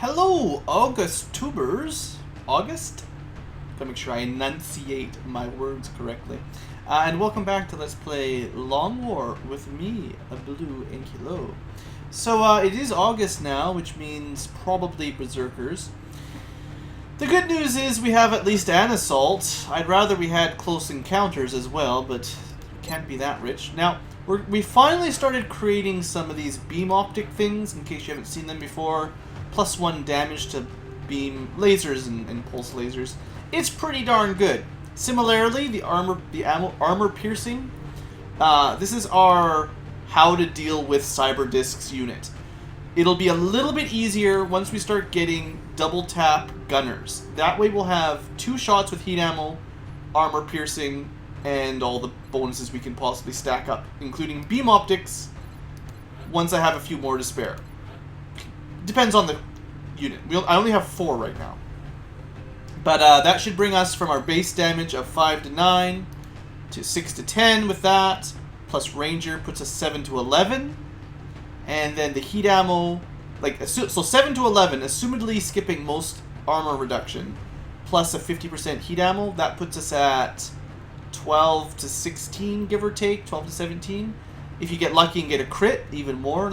Hello, August tubers. August? Gotta make sure I enunciate my words correctly. And welcome back to Let's Play Long War with me, a BlueAnkylo. So it is August now, which means probably Berserkers. The good news is we have at least an assault. I'd rather we had close encounters as well, but can't be that rich. Now, we finally started creating some of these beam optic things, in case you haven't seen them before. +1 damage to beam lasers and pulse lasers. It's pretty darn good. Similarly, the armor piercing. This is our how to deal with cyber discs unit. It'll be a little bit easier once we start getting double tap gunners. That way we'll have 2 shots with heat ammo, armor piercing, and all the bonuses we can possibly stack up, including beam optics, once I have a few more to spare. Depends on the unit. I only have 4 right now. But that should bring us from our base damage of 5 to 9 to 6 to 10 with that. Plus Ranger puts us 7 to 11. And then the heat ammo, so 7 to 11, assumedly skipping most armor reduction, plus a 50% heat ammo, that puts us at 12 to 16, give or take, 12 to 17. If you get lucky and get a crit, even more.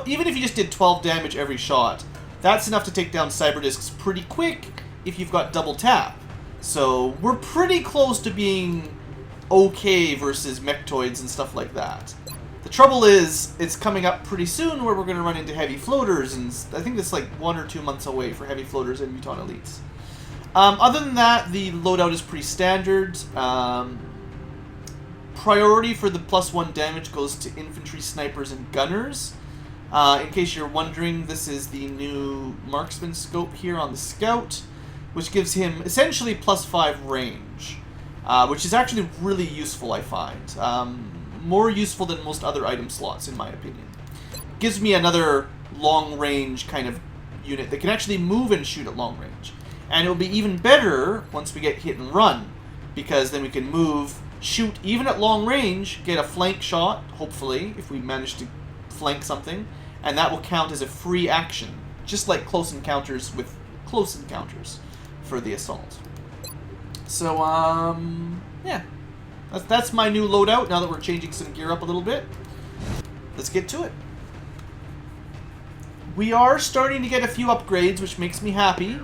Even if you just did 12 damage every shot, that's enough to take down cyber discs pretty quick if you've got double tap. So we're pretty close to being okay versus mechtoids and stuff like that. The trouble is, it's coming up pretty soon where we're going to run into heavy floaters, and I think it's like 1 or 2 months away for heavy floaters and Mutant Elites. Other than that, the loadout is pretty standard. Priority for the +1 damage goes to infantry, snipers, and gunners. In case you're wondering, this is the new marksman scope here on the scout, which gives him essentially +5 range, which is actually really useful, I find. More useful than most other item slots, in my opinion. Gives me another long-range kind of unit that can actually move and shoot at long range. And it'll be even better once we get hit and run, because then we can move, shoot even at long range, get a flank shot, hopefully, if we manage to flank something, and that will count as a free action, just like close encounters with close encounters for the assault. So, yeah. That's my new loadout, now that we're changing some gear up a little bit. Let's get to it. We are starting to get a few upgrades, which makes me happy.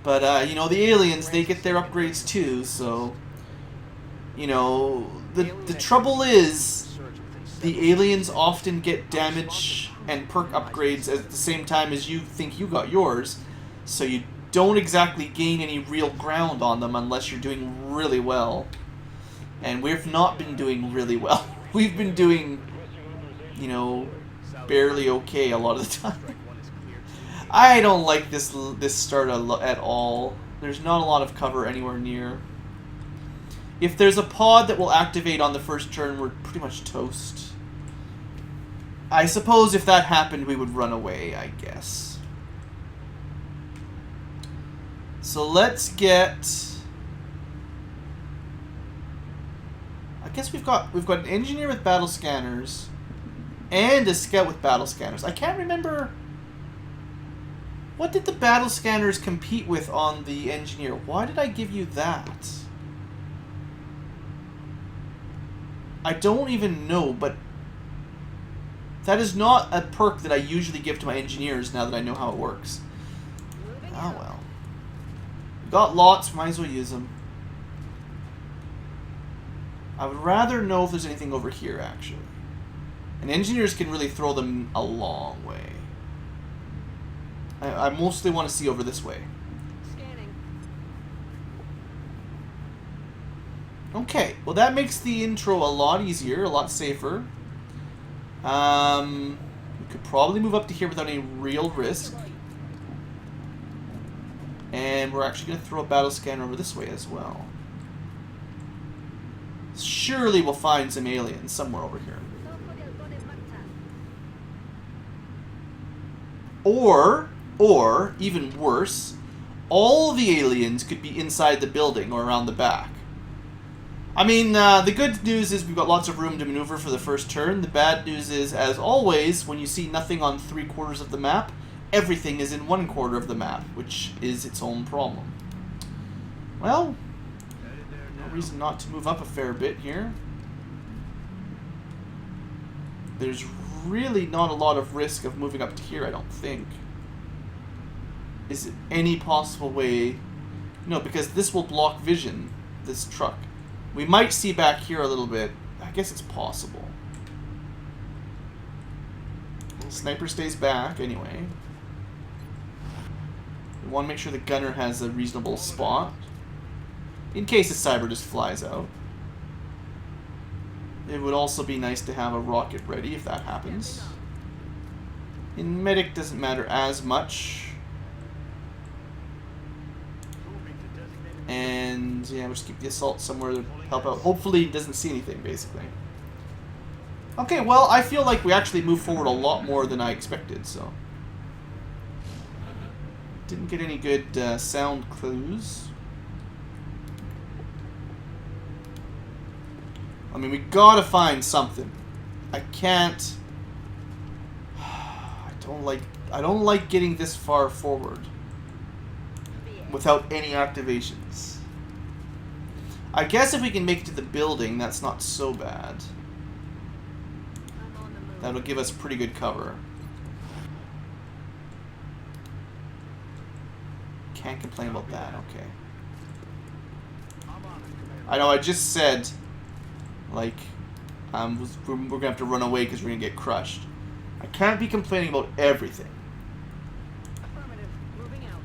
But, you know, the aliens, they get their upgrades too, so... You know, the trouble is, the aliens often get damage and perk upgrades at the same time as you think you got yours, so you don't exactly gain any real ground on them unless you're doing really well. And we've not been doing really well. We've been doing, you know, barely okay a lot of the time. I don't like this start at all. There's not a lot of cover anywhere near. If there's a pod that will activate on the first turn, we're pretty much toast. I suppose if that happened, we would run away, I guess. So let's get... I guess we've got an engineer with battle scanners and a scout with battle scanners. I can't remember... What did the battle scanners compete with on the engineer? Why did I give you that? I don't even know, but that is not a perk that I usually give to my engineers now that I know how it works. Oh well. We got lots, might as well use them. I would rather know if there's anything over here, actually. And engineers can really throw them a long way. I mostly want to see over this way. Scanning. Okay, well that makes the intro a lot easier, a lot safer. We could probably move up to here without any real risk. And we're actually going to throw a battle scanner over this way as well. Surely we'll find some aliens somewhere over here. Or, even worse, all the aliens could be inside the building or around the back. I mean, the good news is we've got lots of room to maneuver for the first turn. The bad news is, as always, when you see nothing on 3/4 of the map, everything is in one corner of the map, which is its own problem. Well, no reason not to move up a fair bit here. There's really not a lot of risk of moving up to here, I don't think. Is it any possible way? No, because this will block vision, this truck. We might see back here a little bit. I guess it's possible. Sniper stays back anyway. We want to make sure the gunner has a reasonable spot in case the cyber just flies out. It would also be nice to have a rocket ready if that happens. In medic doesn't matter as much. And yeah, we'll just keep the assault somewhere to help out. Hopefully he doesn't see anything, basically. Okay, well, I feel like we actually moved forward a lot more than I expected, so. Didn't get any good sound clues. I mean, we gotta find something. I can't. I don't like getting this far forward without any activations. I guess if we can make it to the building, that's not so bad. That'll give us pretty good cover. Can't complain about that, okay. I know, I just said, like, we're gonna have to run away because we're gonna get crushed. I can't be complaining about everything. Affirmative. Moving out.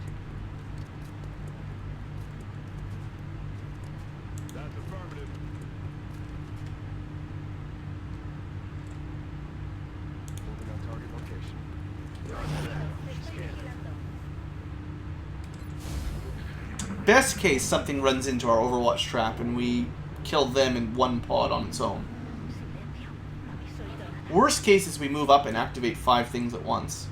That's affirmative. Moving on target location. Best case, something runs into our Overwatch trap and we kill them in one pod on its own. Worst case is we move up and activate 5 things at once.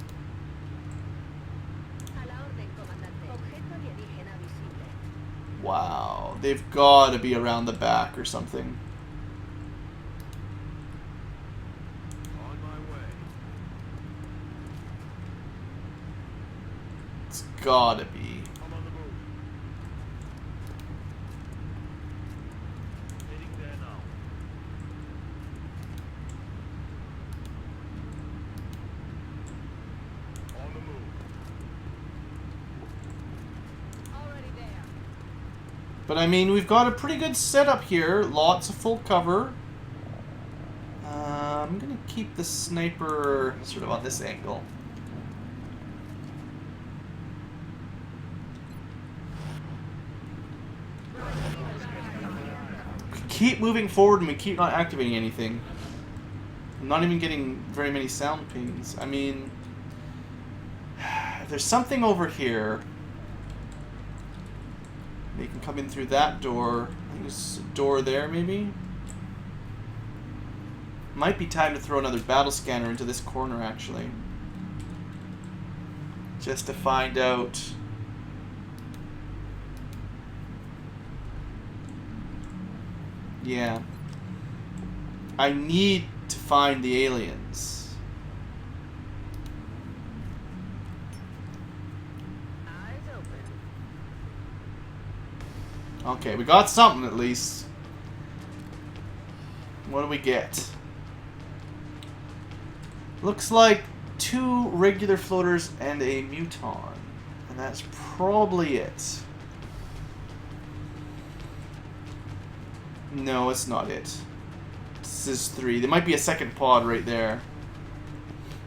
Wow, they've got to be around the back or something. On my way. It's gotta be. I'm on the move. Heading there now. On the move. Already there. But I mean, we've got a pretty good setup here. Lots of full cover. I'm gonna keep the sniper sort of on this angle. Keep moving forward and we keep not activating anything. I'm not even getting very many sound pings. I mean, if there's something over here, they can come in through that door. I think there's a door there, maybe? Might be time to throw another battle scanner into this corner, actually. Just to find out. Yeah. I need to find the aliens. Eyes open. Okay, we got something at least. What do we get? Looks like 2 regular floaters and a muton. And that's probably it. No, it's not it. This is 3. There might be a second pod right there.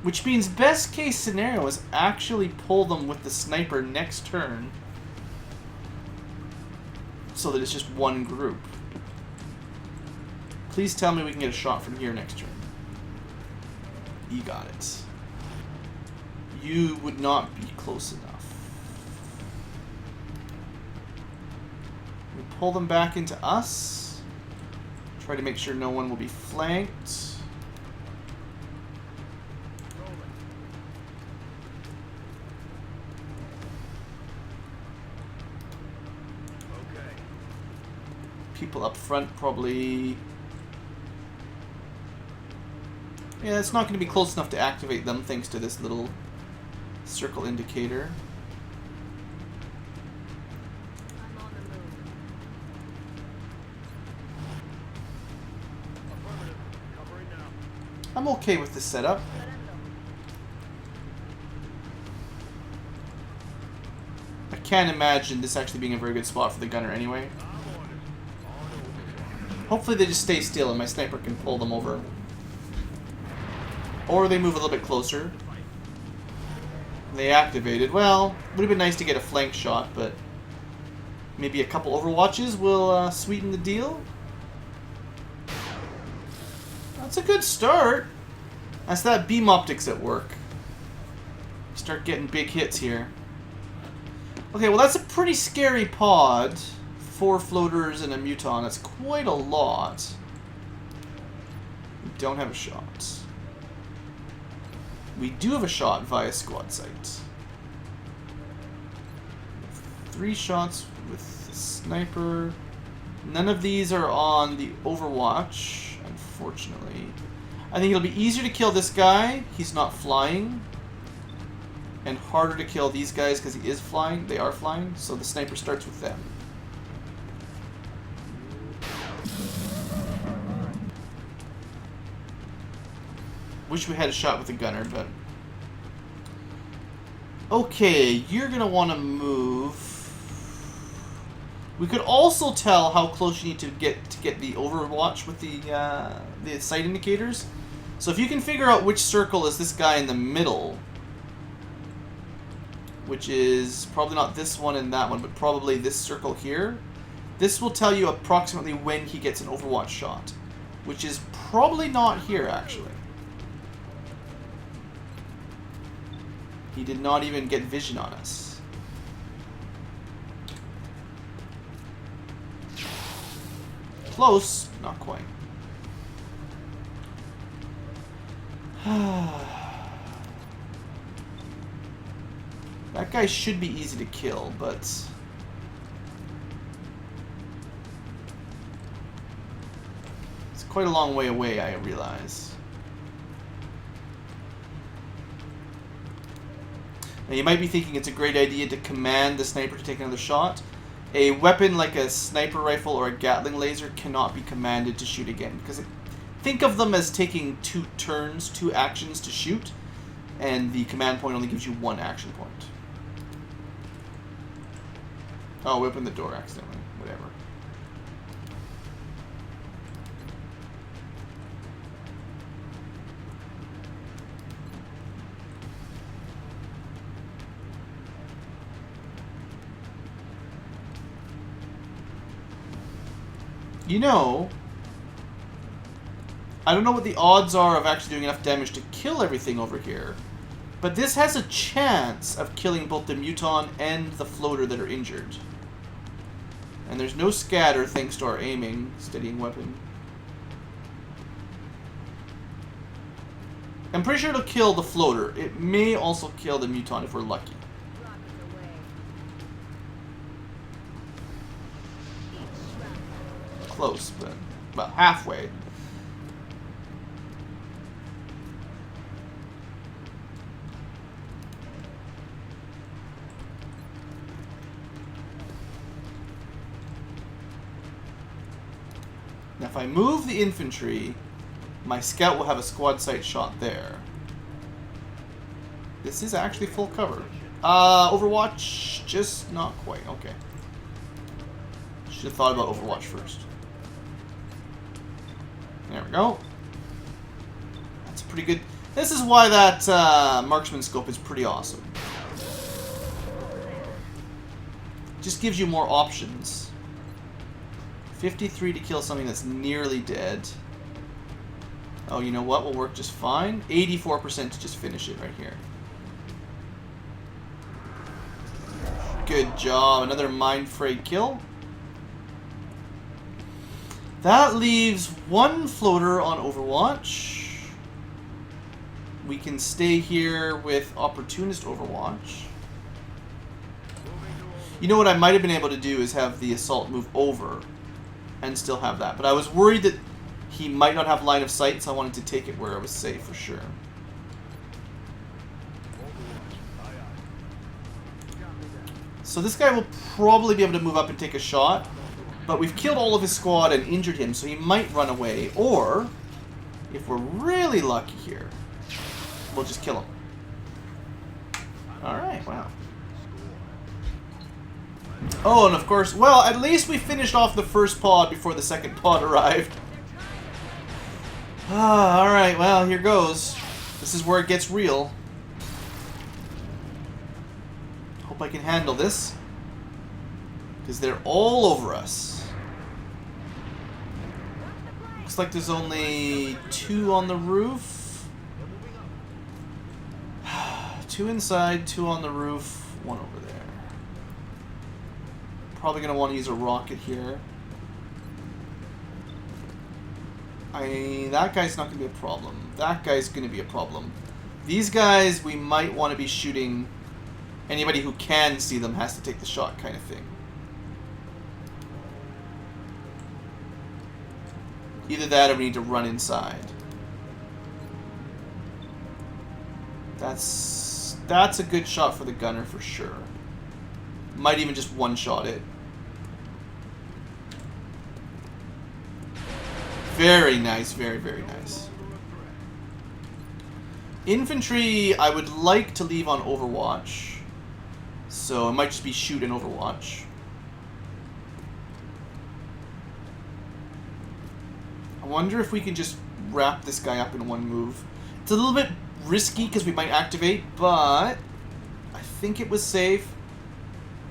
Which means best case scenario is actually pull them with the sniper next turn. So that it's just one group. Please tell me we can get a shot from here next turn. You got it. You would not be close enough. We pull them back into us. Try to make sure no one will be flanked. Okay. People up front probably... Yeah, it's not going to be close enough to activate them thanks to this little Circle indicator. I'm on the move. Affirmative. Covering now. I'm okay with this setup. Surrender. I can't imagine this actually being a very good spot for the gunner anyway. I'm on it. On over. Hopefully they just stay still and my sniper can pull them over. Or they move a little bit closer. They activated. Well, would have been nice to get a flank shot, but maybe a couple overwatches will sweeten the deal. That's a good start. That's that beam optics at work. Start getting big hits here. Okay, well that's a pretty scary pod. 4 floaters and a muton. That's quite a lot. We don't have a shot. We do have a shot via squad sight. 3 shots with the sniper. None of these are on the Overwatch, unfortunately. I think it'll be easier to kill this guy. He's not flying. And harder to kill these guys because he is flying. They are flying, so the sniper starts with them. Wish we had a shot with the gunner, but... Okay, you're going to want to move. We could also tell how close you need to get the Overwatch with the sight indicators. So if you can figure out which circle is this guy in the middle, which is probably not this one and that one, but probably this circle here, this will tell you approximately when he gets an Overwatch shot, which is probably not here, actually. He did not even get vision on us. Close, not quite. That guy should be easy to kill, but... It's quite a long way away, I realize. Now you might be thinking it's a great idea to command the sniper to take another shot. A weapon like a sniper rifle or a Gatling laser cannot be commanded to shoot again, because think of them as taking 2 turns, 2 actions to shoot, and the command point only gives you 1 action point. Oh, we opened the door accidentally. Whatever. You know, I don't know what the odds are of actually doing enough damage to kill everything over here, but this has a chance of killing both the muton and the floater that are injured. And there's no scatter thanks to our aiming, steadying weapon. I'm pretty sure it'll kill the floater. It may also kill the muton if we're lucky. Rockets away. Close, but about halfway. Now if I move the infantry, my scout will have a squad sight shot there. This is actually full cover. Overwatch, just not quite. Okay. Should have thought about Overwatch first. There we go. That's pretty good. This is why that marksman scope is pretty awesome. Just gives you more options. 53 to kill something that's nearly dead. Oh, you know what? Will work just fine. 84% to just finish it right here. Good job. Another mind-frayed kill. That leaves 1 floater on Overwatch. We can stay here with Opportunist Overwatch. You know what I might have been able to do is have the assault move over and still have that. But I was worried that he might not have line of sight, so I wanted to take it where I was safe for sure. Overwatch. Aye, aye. So this guy will probably be able to move up and take a shot. But we've killed all of his squad and injured him, so he might run away. Or, if we're really lucky here, we'll just kill him. Alright, wow. Oh, and of course, well, at least we finished off the first pod before the second pod arrived. Ah, alright, well, here goes. This is where it gets real. Hope I can handle this. Because they're all over us. Looks like there's only 2 on the roof. 2 inside, 2 on the roof, 1 over there. Probably going to want to use a rocket here. That guy's not going to be a problem. That guy's going to be a problem. These guys, we might want to be shooting. Anybody who can see them has to take the shot kind of thing. Either that or we need to run inside. That's a good shot for the gunner for sure. Might even just one-shot it. Very nice, very, very nice. Infantry, I would like to leave on Overwatch. So it might just be shoot and Overwatch. I wonder if we can just wrap this guy up in one move. It's a little bit risky because we might activate, but I think it was safe.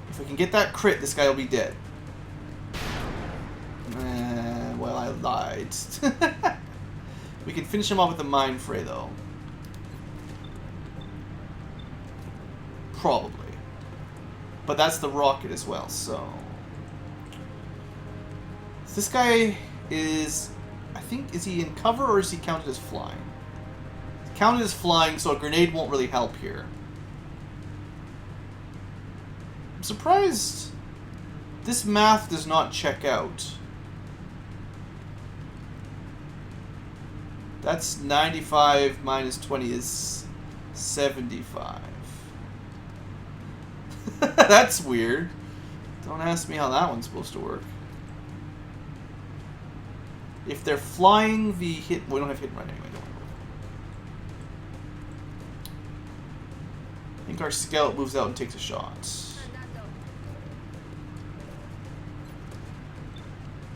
If we can get that crit, this guy will be dead. Well, I lied. We can finish him off with a mind fray, though. Probably. But that's the rocket as well, so... This guy is... I think, is he in cover or is he counted as flying? Counted as flying, so a grenade won't really help here. I'm surprised this math does not check out. That's 95 minus 20 is 75. That's weird. Don't ask me how that one's supposed to work. If they're flying the hit... We don't have hit run anyway, don't worry. I think our scout moves out and takes a shot.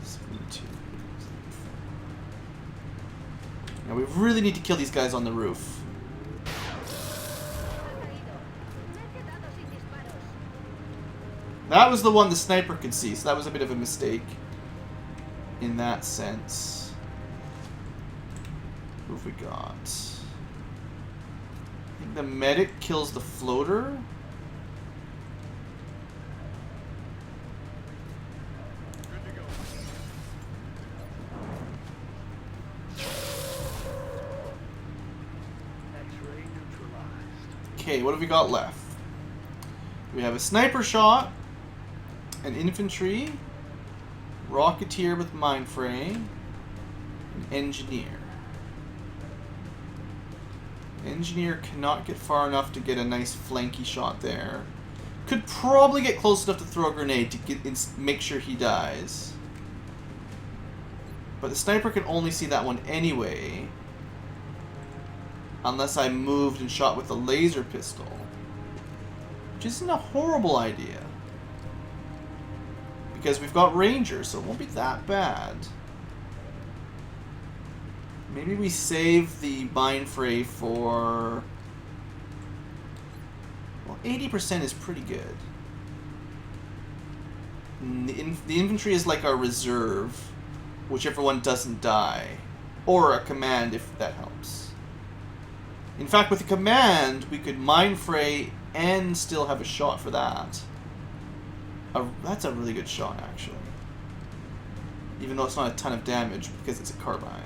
72. Now we really need to kill these guys on the roof. That was the one the sniper could see, so that was a bit of a mistake in that sense. Who have we got? I think the medic kills the floater. Okay, what have we got left? We have a sniper shot, an infantry, rocketeer with mind fray, an engineer. Engineer cannot get far enough to get a nice flanky shot there. Could probably get close enough to throw a grenade to make sure he dies. But the sniper can only see that one anyway. Unless I moved and shot with a laser pistol. Which isn't a horrible idea. Because we've got rangers, so it won't be that bad. Maybe we save the mind fray for... Well, 80% is pretty good. The infantry is like our reserve. Whichever one doesn't die. Or a command if that helps. In fact, with a command, we could mind fray and still have a shot for that. That's a really good shot, actually. Even though it's not a ton of damage, because it's a carbine.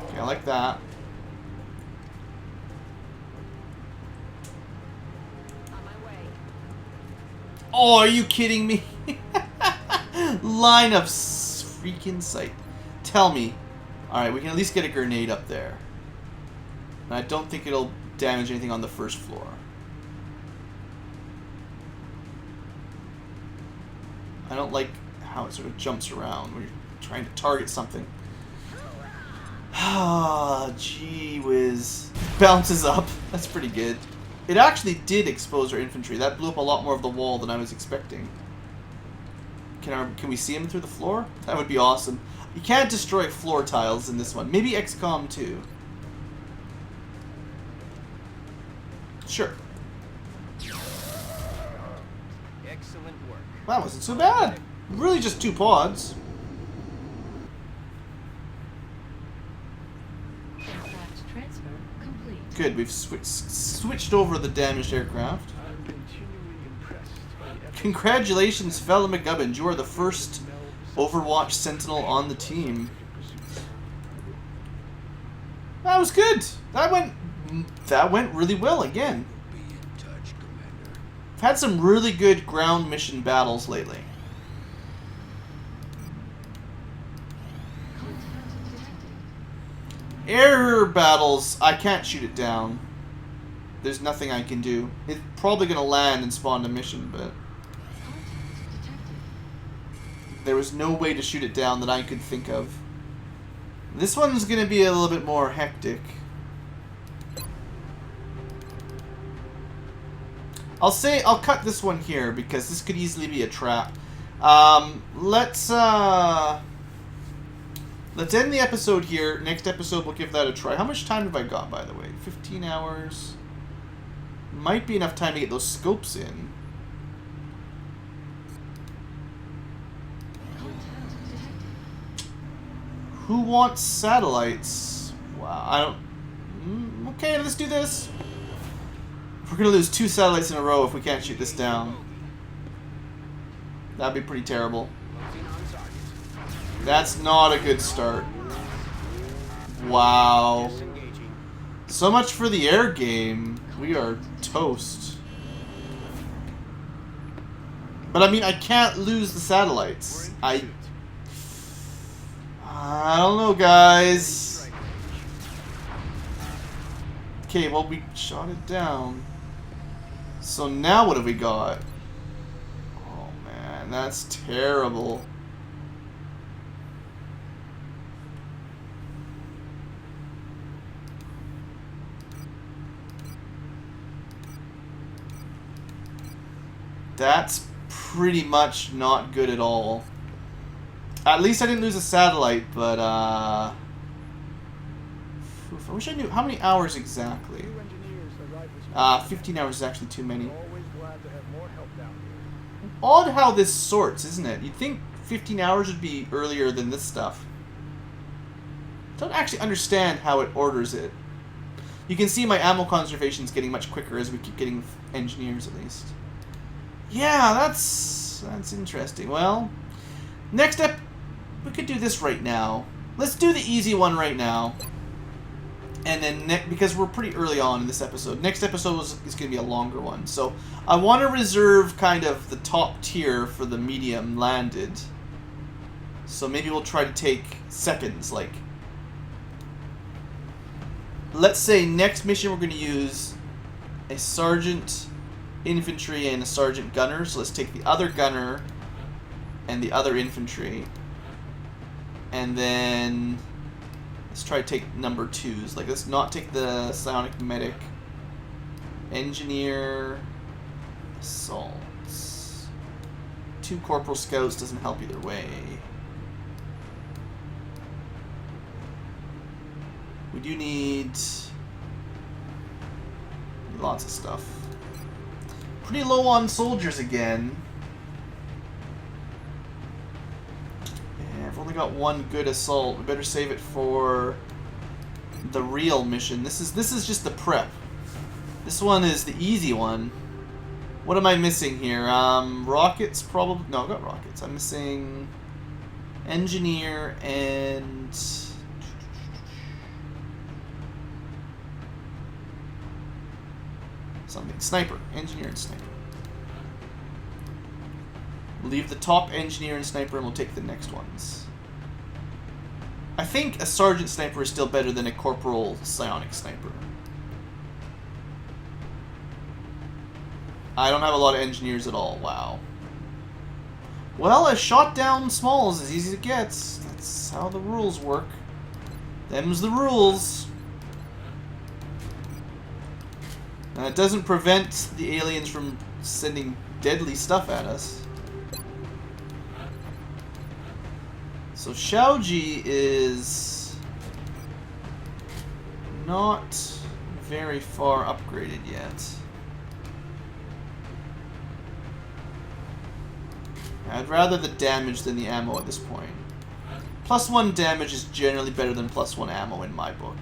Okay, I like that. On my way. Oh, are you kidding me? Line of freaking sight. Tell me Alright, we can at least get a grenade up there. And I don't think it'll damage anything on the first floor. I don't like how it sort of jumps around when you're trying to target something. Ah, gee whiz. Bounces up. That's pretty good. It actually did expose our infantry. That blew up a lot more of the wall than I was expecting. Can we see him through the floor? That would be awesome. You can't destroy floor tiles in this one. Maybe XCOM 2. Sure. Excellent work. That wasn't so bad. Really just 2 pods. Aircraft transfer complete. Good, we've switched over the damaged aircraft. I'm continually impressed by the effort. Congratulations, fellow McGubbins. You are the first Overwatch Sentinel on the team. That was good. That went really well again. Be in touch, Commander. I've had some really good ground mission battles lately. Contact detected. Air battles, I can't shoot it down. There's nothing I can do. It's probably going to land and spawn a mission, but Contact detected. there was no way to shoot it down that I could think of. This one's going to be a little bit more hectic. I'll cut this one here because this could easily be a trap. Let's end the episode here. Next episode we'll give that a try. How much time have I got, by the way? 15 hours. Might be enough time to get those scopes in. Contact detected. Who wants satellites? Wow, I don't... Okay, let's do this. We're gonna lose 2 satellites in a row if we can't shoot this down. That'd be pretty terrible. Closing on target. That's not a good start. Wow. Disengaging. So much for the air game. We are toast. But I mean, I can't lose the We're satellites. in I pursuit. don't know, guys. Strike. Okay, well, we shot it down. So now what have we got? Oh, man, that's terrible. That's pretty much not good at all. At least I didn't lose a satellite, but, oof, I wish I knew how many hours exactly. Two engineers arrived this morning. 15 hours is actually too many. Always glad to have more help down here. Odd how this sorts, isn't it? You'd think 15 hours would be earlier than this stuff. Don't actually understand how it orders it. You can see my ammo conservation is getting much quicker as we keep getting engineers, at least. Yeah, that's interesting. Well, next up, we could do this right now. Let's do the easy one right now. And then, because we're pretty early on in this episode, next episode is going to be a longer one. So I want to reserve kind of the top tier for the medium landed. So maybe we'll try to take seconds. Like, let's say next mission we're going to use a sergeant infantry and a sergeant gunner. So let's take the other gunner and the other infantry. And then let's try to take number 2s. Like, let's not take the psionic medic. Engineer. Assaults. 2 corporal scouts doesn't help either way. We do need lots of stuff. Pretty low on soldiers again. Yeah, I've only got 1 good assault. We better save it for the real mission. This is just the prep. This one is the easy one. What am I missing here? Rockets probably. No, I've got rockets. I'm missing engineer and something. Sniper. Engineer and sniper. Leave the top engineer and sniper and we'll take the next ones. I think a sergeant sniper is still better than a corporal psionic sniper. I don't have a lot of engineers at all. Wow. Well, a shot down small is as easy as it gets. That's how the rules work. Them's the rules. And it doesn't prevent the aliens from sending deadly stuff at us. So Shaoji is not very far upgraded yet. I'd rather the damage than the ammo at this point. +1 damage is generally better than +1 ammo in my book.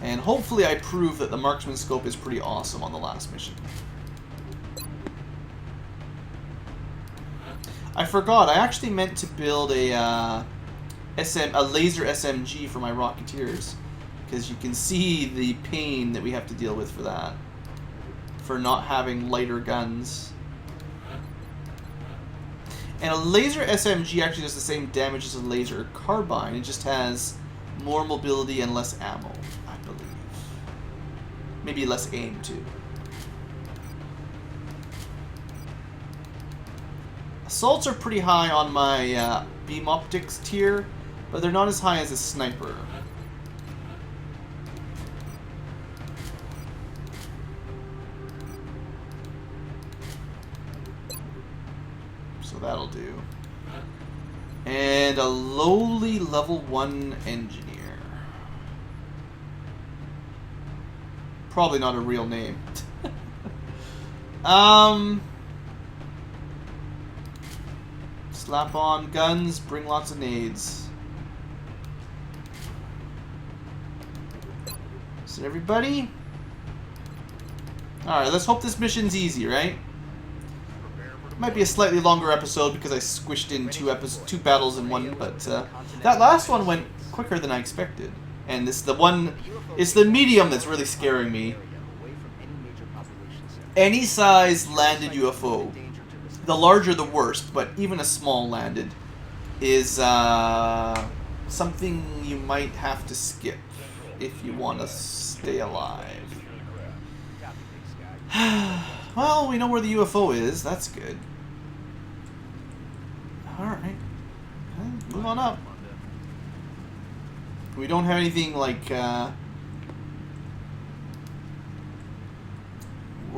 And hopefully I prove that the marksman scope is pretty awesome on the last mission. I forgot, I actually meant to build a laser SMG for my Rocketeers. Because you can see the pain that we have to deal with for that. For not having lighter guns. And a laser SMG actually does the same damage as a laser carbine. It just has more mobility and less ammo, I believe. Maybe less aim, too. Assaults are pretty high on my beam optics tier, but they're not as high as a sniper. So that'll do. And a lowly level 1 engineer. Probably not a real name. Slap on guns, bring lots of nades. Is it everybody? Alright, let's hope this mission's easy, right? Might be a slightly longer episode because I squished in two battles in one, but that last one went quicker than I expected. And it's the medium that's really scaring me. Any size landed UFO, the larger the worst, but even a small landed is something you might have to skip if you want to stay alive. Well, we know where the UFO is. That's good. Alright. Move on up. We don't have anything like... we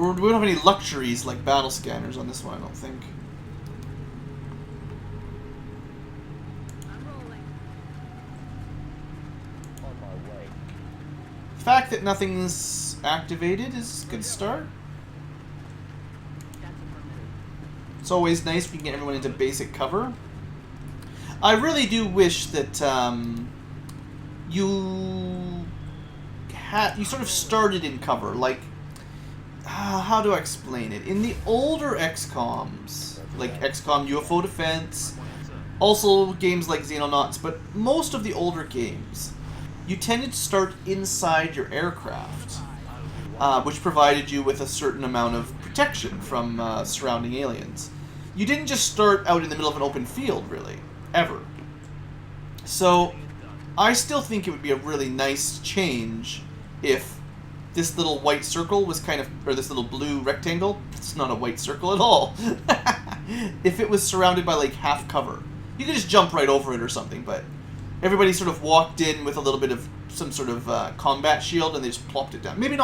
don't have any luxuries like battle scanners on this one, I don't think. The fact that nothing's activated is a good start. It's always nice if you can get everyone into basic cover. I really do wish that you sort of started in cover. Like, how do I explain it? In the older XCOMs, like XCOM UFO Defense, also games like Xenonauts, but most of the older games, you tended to start inside your aircraft, which provided you with a certain amount of protection from surrounding aliens. You didn't just start out in the middle of an open field, really, ever. So, I still think it would be a really nice change if this little white circle was kind of, or this little blue rectangle, it's not a white circle at all, if it was surrounded by like half cover. You could just jump right over it or something, but everybody sort of walked in with a little bit of some sort of combat shield and they just plopped it down. Maybe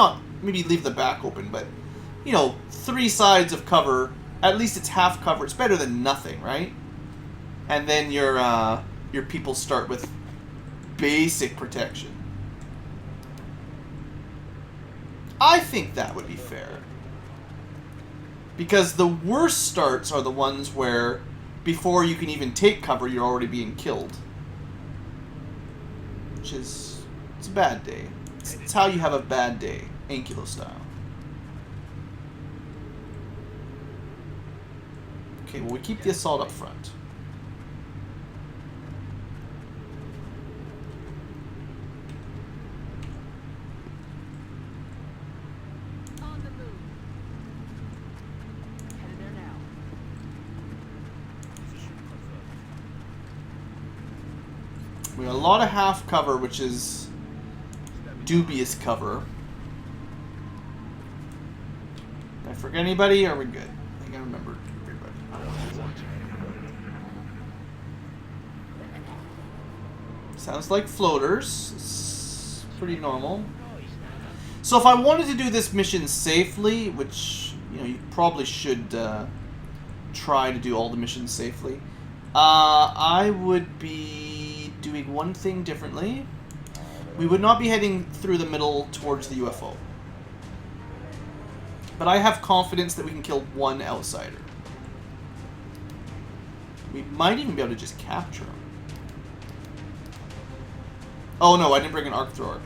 leave the back open, but, you know, 3 sides of cover. At least it's half cover. It's better than nothing, right? And then your people start with basic protection. I think that would be fair. Because the worst starts are the ones where before you can even take cover, you're already being killed. Which is, it's a bad day. It's how you have a bad day, Ankylo style. Okay, well, we keep the assault up front. On the move. We got a lot of half cover, which is dubious cover. Did I forget anybody? Are we good? I think I remembered everybody. Sounds like floaters. It's pretty normal. So if I wanted to do this mission safely, which, you know, you probably should try to do all the missions safely, I would be doing one thing differently. We would not be heading through the middle towards the UFO. But I have confidence that we can kill one outsider. We might even be able to just capture him. Oh no, I didn't bring an arc thrower.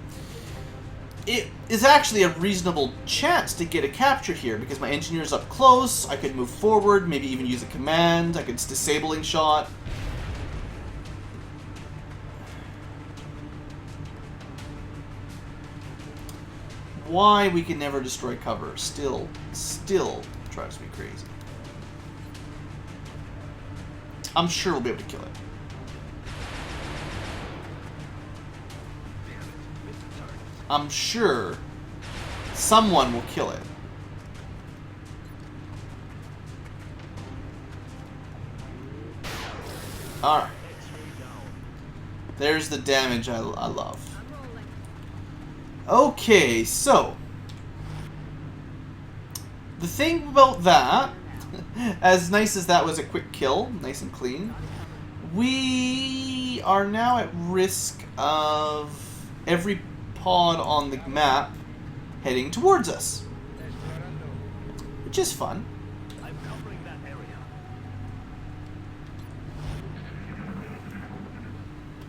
It is actually a reasonable chance to get a capture here because my engineer's up close. I could move forward, maybe even use a command. I could disabling shot. Why we can never destroy cover still drives me crazy. I'm sure we'll be able to kill it. I'm sure someone will kill it. Alright. There's the damage I love. Okay, so the thing about that, as nice as that was a quick kill, nice and clean, we are now at risk of every pod on the map heading towards us, which is fun. I'm covering that area.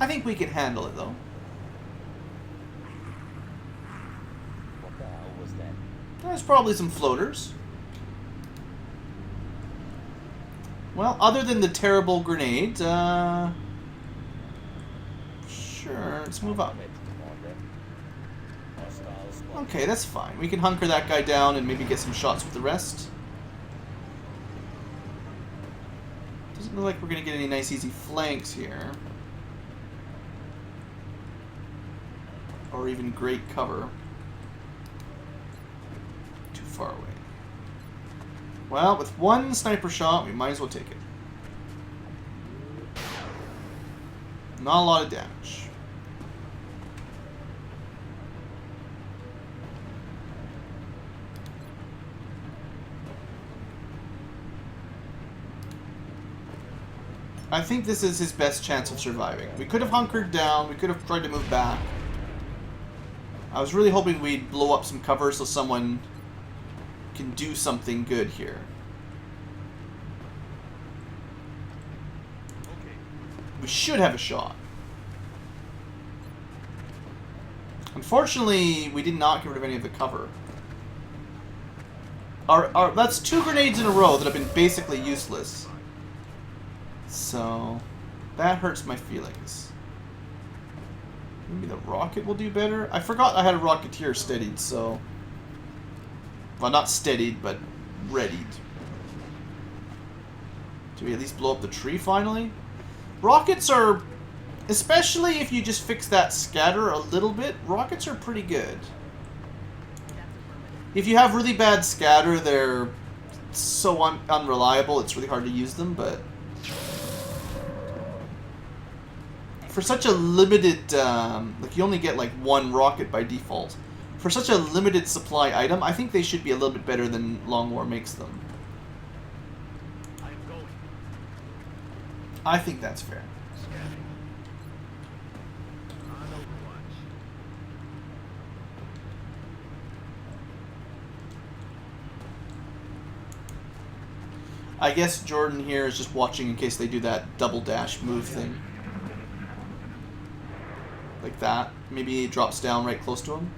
I think we can handle it though. What the hell was that? There's probably some floaters. Well, other than the terrible grenade, sure, let's move up. Okay, that's fine. We can hunker that guy down and maybe get some shots with the rest. Doesn't look like we're going to get any nice easy flanks here. Or even great cover. Too far away. Well, with one sniper shot, we might as well take it. Not a lot of damage. I think this is his best chance of surviving. We could have hunkered down, we could have tried to move back. I was really hoping we'd blow up some cover so someone can do something good here. We should have a shot. Unfortunately, we did not get rid of any of the cover. That's 2 grenades in a row that have been basically useless. So, that hurts my feelings. Maybe the rocket will do better? I forgot I had a rocketeer steadied, so... Well, not steadied, but readied. Do we at least blow up the tree finally? Rockets are... Especially if you just fix that scatter a little bit, rockets are pretty good. If you have really bad scatter, they're so unreliable, it's really hard to use them, but... For such a limited, like you only get like 1 rocket by default. For such a limited supply item, I think they should be a little bit better than Long War makes them. I'm going. I think that's fair. Scanning. On Overwatch. I guess Jordan here is just watching in case they do that double dash move thing. Like that. Maybe it drops down right close to him.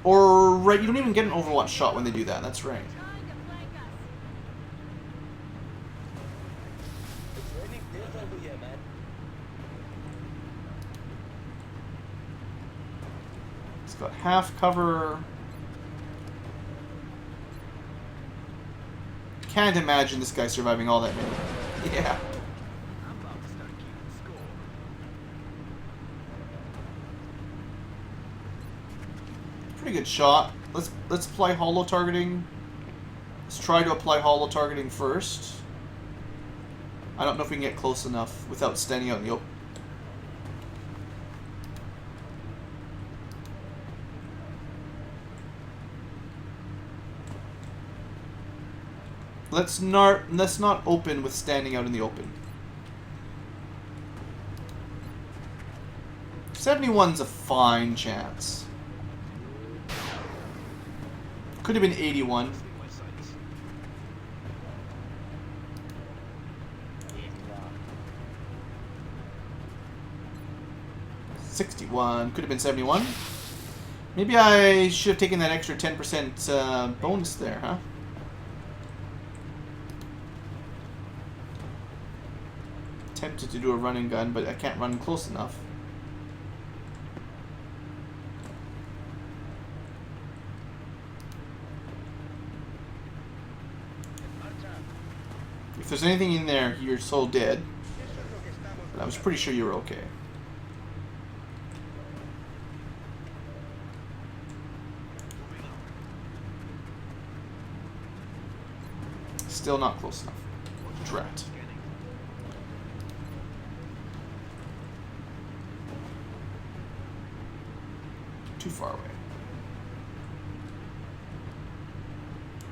Or, right, you don't even get an Overwatch shot when they do that. That's right. It's raining pills over here, man. It's got half cover. Can't imagine this guy surviving all that many. Yeah. I'm about to start good shot. Let's apply holo targeting. Let's try to apply holo targeting first. I don't know if we can get close enough without standing out in the open. Let's not open with standing out in the open. 71's a fine chance. Could have been 81. 61. Could have been 71. Maybe I should have taken that extra 10% bonus there, huh? Tempted to do a running gun, but I can't run close enough. If there's anything in there, you're so dead. But I was pretty sure you were okay. Still not close enough. Drat. Too far away.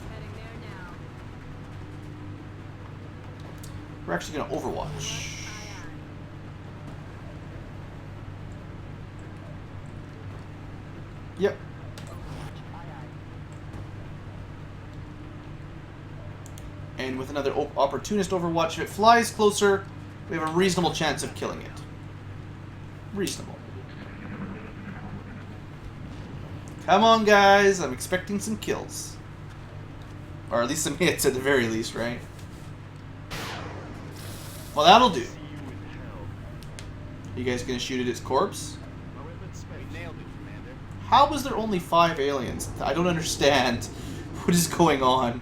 Heading there now. We're actually going to Overwatch. Aye, aye. Yep. And with another opportunist Overwatch, if it flies closer, we have a reasonable chance of killing it. Reasonable. Come on, guys. I'm expecting some kills. Or at least some hits at the very least, right? Well, that'll do. You guys gonna shoot at its corpse? How was there only 5 aliens? I don't understand. What is going on?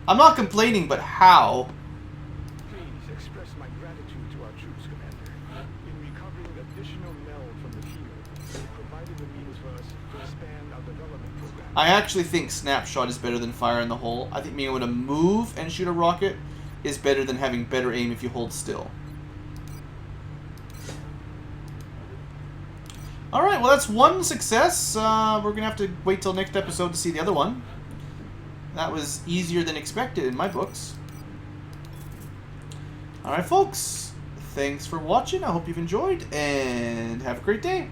I'm not complaining, but how? Please express my gratitude to our troops, Commander. In recovering additional meld from the field, they provided the means for us to expand our development program. I actually think snapshot is better than fire in the hole. I think being able to move and shoot a rocket is better than having better aim if you hold still. Alright, well that's one success. We're going to have to wait till next episode to see the other one. That was easier than expected in my books. Alright folks, thanks for watching. I hope you've enjoyed, and have a great day.